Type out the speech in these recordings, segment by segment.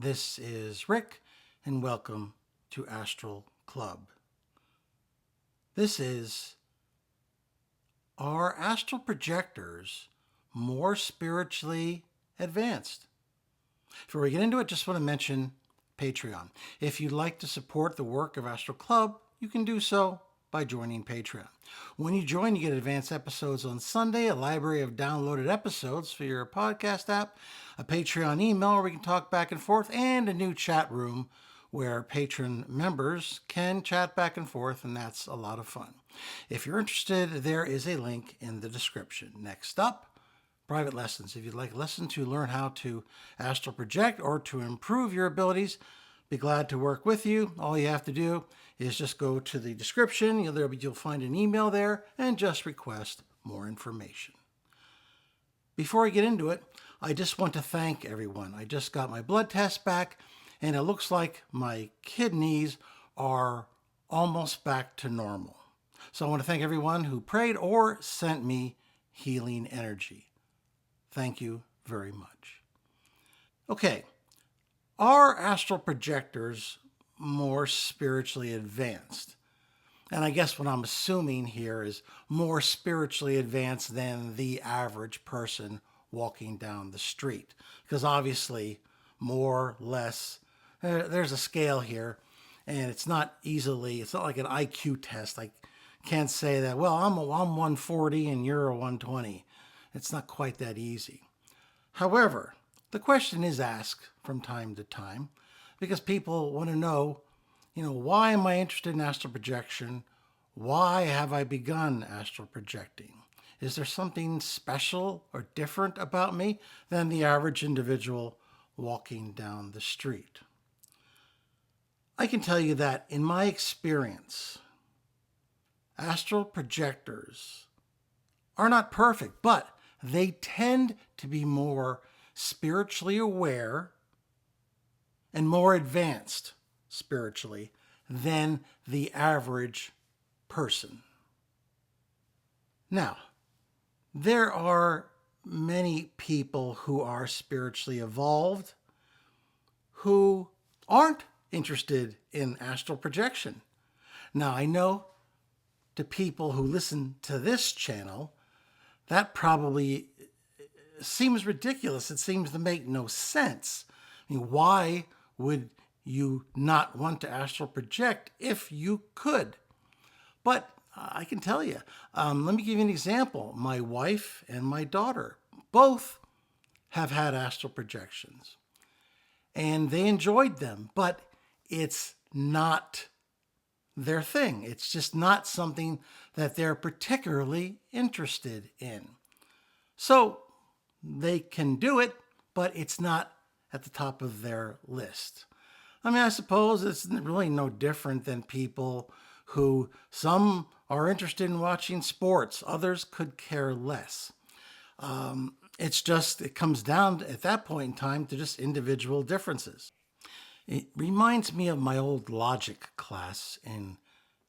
This is Rick, and welcome to Astral Club. This is Are Astral Projectors More Spiritually Advanced? Before we get into it, just want to mention Patreon. If you'd like to support the work of Astral Club, you can do so by joining Patreon. When you join, you get advanced episodes on Sunday, a library of downloaded episodes for your podcast app, a Patreon email where we can talk back and forth, and a new chat room where patron members can chat back and forth, and that's a lot of fun. If you're interested, there is a link in the description. Next up, private lessons. If you'd like a lesson to learn how to astral project or to improve your abilities, be glad to work with you. All you have to do is just go to the description. You'll find an email there and just request more information. Before I get into it, I just want to thank everyone. I just got my blood test back, and it looks like my kidneys are almost back to normal. So I want to thank everyone who prayed or sent me healing energy. Thank you very much. Okay, are astral projectors more spiritually advanced? And I guess what I'm assuming here is more spiritually advanced than the average person walking down the street. Because obviously, more, less, there's a scale here. And it's not like an IQ test. I can't say that, well, I'm 140 and you're a 120. It's not quite that easy. However, the question is asked from time to time because people want to know, why am I interested in astral projection? Why have I begun astral projecting? Is there something special or different about me than the average individual walking down the street? I can tell you that in my experience, astral projectors are not perfect, but they tend to be more spiritually aware and more advanced spiritually than the average person. Now, there are many people who are spiritually evolved who aren't interested in astral projection. Now, I know to people who listen to this channel, that probably seems ridiculous. It seems to make no sense. I mean, why would you not want to astral project if you could? But I can tell you, let me give you an example. My wife and my daughter both have had astral projections, and they enjoyed them, but it's not their thing. It's just not something that they're particularly interested in. So they can do it, but it's not at the top of their list. I mean, I suppose it's really no different than people who some are interested in watching sports, others could care less. It comes down at that point in time to just individual differences. It reminds me of my old logic class in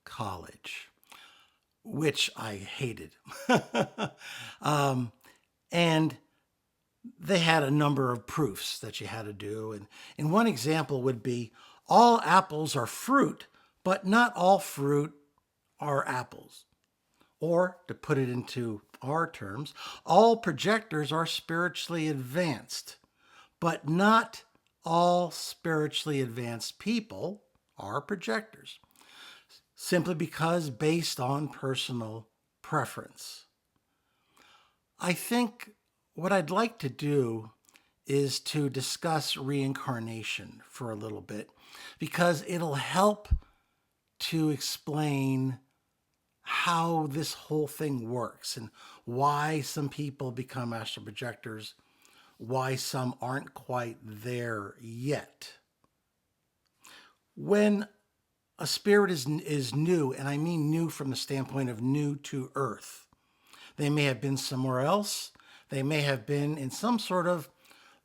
college, which I hated. And they had a number of proofs that you had to do. And one example would be all apples are fruit, but not all fruit are apples. Or, to put it into our terms, all projectors are spiritually advanced, but not all spiritually advanced people are projectors, simply because based on personal preference. I think what I'd like to do is to discuss reincarnation for a little bit, because it'll help to explain how this whole thing works and why some people become astral projectors, why some aren't quite there yet. When a spirit is new, and I mean new from the standpoint of new to Earth, they may have been somewhere else, they may have been in some sort of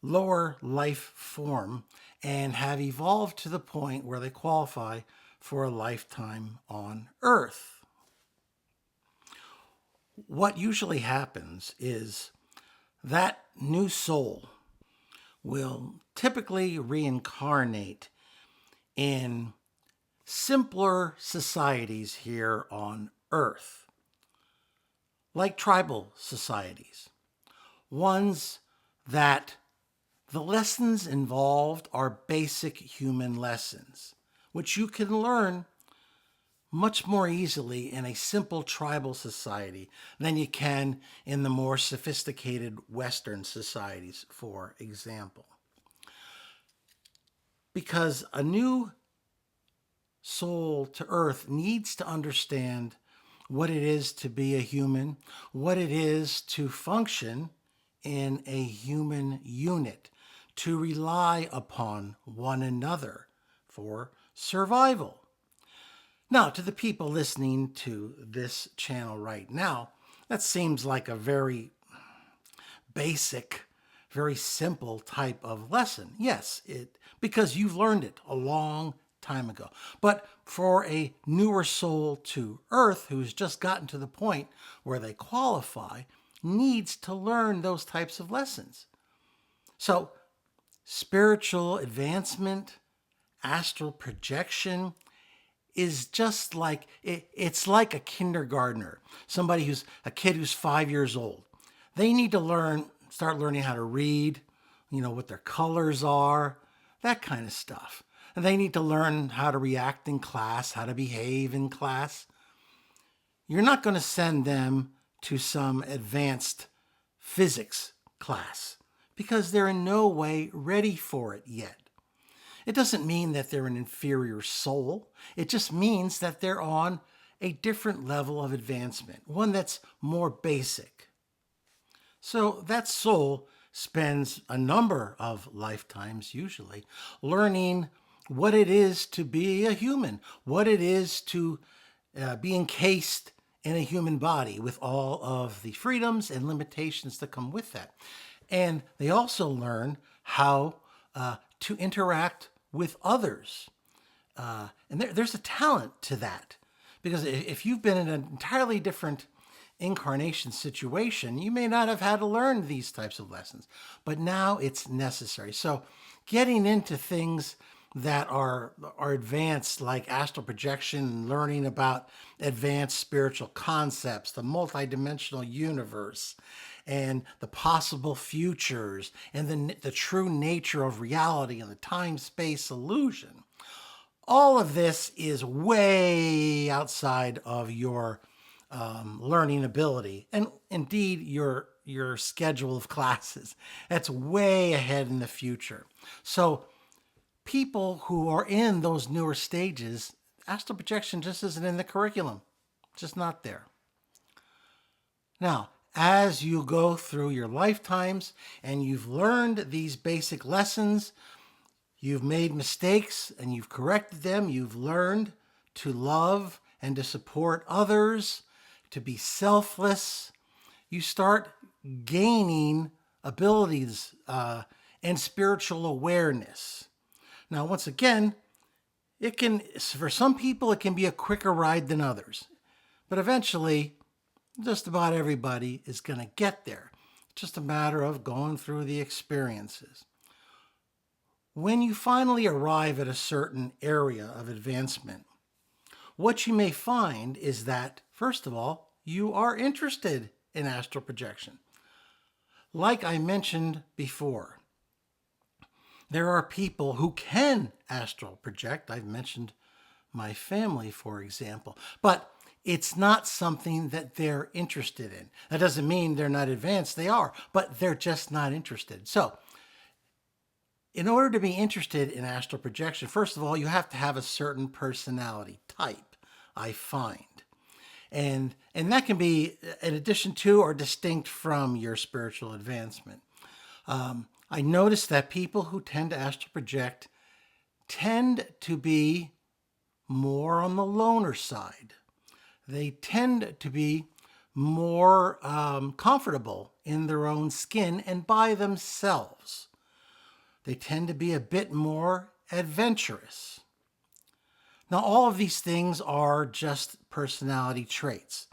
lower life form and have evolved to the point where they qualify for a lifetime on Earth. What usually happens is that new soul will typically reincarnate in simpler societies here on Earth, like tribal societies, ones that the lessons involved are basic human lessons, which you can learn much more easily in a simple tribal society than you can in the more sophisticated Western societies, for example. Because a new soul to Earth needs to understand what it is to be a human, what it is to function in a human unit, to rely upon one another for survival. Now, to the people listening to this channel right now, that seems like a very basic, very simple type of lesson. Yes, because you've learned it a long time ago. But for a newer soul to Earth who's just gotten to the point where they qualify, needs to learn those types of lessons. So, spiritual advancement, astral projection, is just like, it's like a kindergartner, a kid who's 5 years old. They need to start learning how to read, what their colors are, that kind of stuff. And they need to learn how to react in class, how to behave in class. You're not going to send them to some advanced physics class because they're in no way ready for it yet. It doesn't mean that they're an inferior soul. It just means that they're on a different level of advancement, one that's more basic. So that soul spends a number of lifetimes, usually, learning what it is to be a human, what it is to be encased in a human body with all of the freedoms and limitations that come with that. And they also learn how to interact with others. And there's a talent to that. Because if you've been in an entirely different incarnation situation, you may not have had to learn these types of lessons. But now it's necessary. So getting into things that are advanced, like astral projection, learning about advanced spiritual concepts, the multidimensional universe, and the possible futures, and the true nature of reality and the time-space illusion. All of this is way outside of your learning ability, and indeed your schedule of classes. That's way ahead in the future. So people who are in those newer stages, astral projection just isn't in the curriculum. Just not there. Now, as you go through your lifetimes and you've learned these basic lessons, you've made mistakes and you've corrected them, you've learned to love and to support others, to be selfless, you start gaining abilities and spiritual awareness. Now, once again, for some people, it can be a quicker ride than others. But eventually, just about everybody is going to get there. It's just a matter of going through the experiences. When you finally arrive at a certain area of advancement, what you may find is that, first of all, you are interested in astral projection. Like I mentioned before, there are people who can astral project. I've mentioned my family, for example. But it's not something that they're interested in. That doesn't mean they're not advanced. They are, but they're just not interested. So, in order to be interested in astral projection, first of all, you have to have a certain personality type, I find. And that can be in addition to or distinct from your spiritual advancement. I notice that people who tend to astral project tend to be more on the loner side. They tend to be more comfortable in their own skin and by themselves. They tend to be a bit more adventurous. Now, all of these things are just personality traits.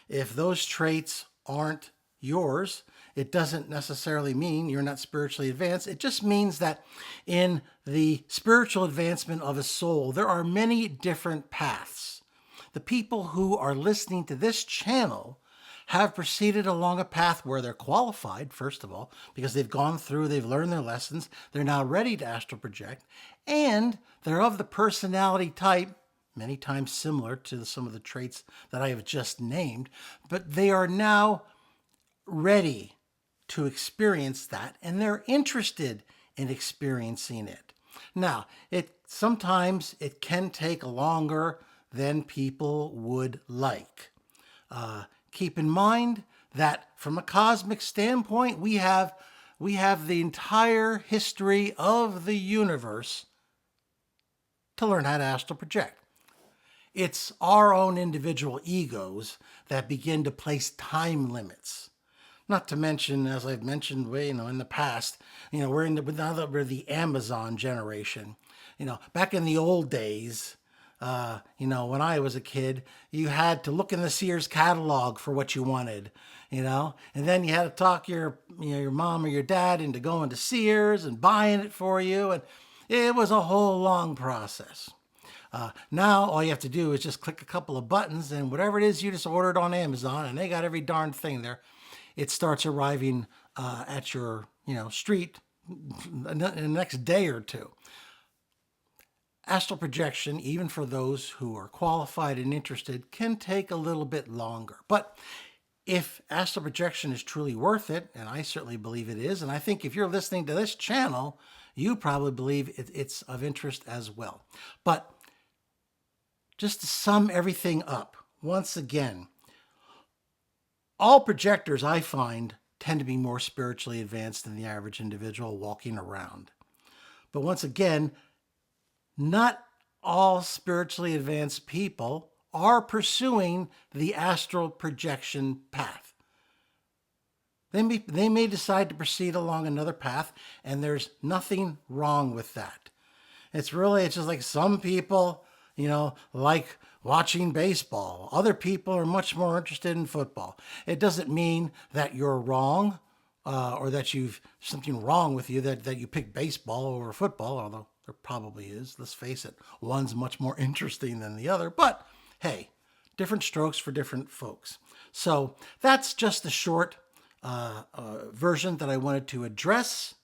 If those traits aren't yours, it doesn't necessarily mean you're not spiritually advanced. It just means that in the spiritual advancement of a soul, there are many different paths. The people who are listening to this channel have proceeded along a path where they're qualified, first of all, because they've gone through, they've learned their lessons, they're now ready to astral project, and they're of the personality type, many times similar to some of the traits that I have just named, but they are now ready to experience that, and they're interested in experiencing it. Now, sometimes it can take longer than people would like. Keep in mind that from a cosmic standpoint, we have the entire history of the universe to learn how to astral project. It's our own individual egos that begin to place time limits. Not to mention, as I've mentioned, in the past, we're the Amazon generation. Back in the old days, when I was a kid, you had to look in the Sears catalog for what you wanted, and then you had to talk your mom or your dad into going to Sears and buying it for you, and it was a whole long process. Now all you have to do is just click a couple of buttons, and whatever it is you just ordered on Amazon, and they got every darn thing there, it starts arriving at your street in the next day or two. Astral projection, even for those who are qualified and interested, can take a little bit longer. But if astral projection is truly worth it, and I certainly believe it is, and I think if you're listening to this channel, you probably believe it's of interest as well. But just to sum everything up, once again, all projectors, I find, tend to be more spiritually advanced than the average individual walking around. But once again, not all spiritually advanced people are pursuing the astral projection path. They may decide to proceed along another path, and there's nothing wrong with that. It's just like some people, like watching baseball. Other people are much more interested in football. It doesn't mean that you're wrong or that you've something wrong with you that you pick baseball over football, although there probably is. Let's face it, one's much more interesting than the other. But hey, different strokes for different folks. So that's just a short version that I wanted to address.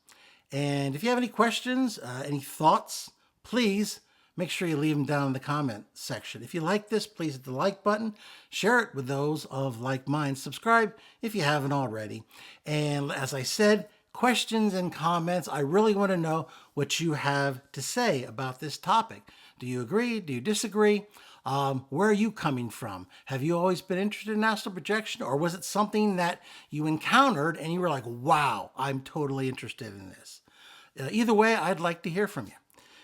And if you have any questions, any thoughts, please make sure you leave them down in the comment section. If you like this, please hit the like button. Share it with those of like minds. Subscribe if you haven't already. And as I said, questions and comments. I really want to know what you have to say about this topic. Do you agree? Do you disagree? Where are you coming from? Have you always been interested in astral projection, or was it something that you encountered and you were like, wow, I'm totally interested in this? Either way, I'd like to hear from you.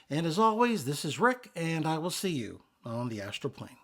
And as always, this is Rick, and I will see you on the astral plane.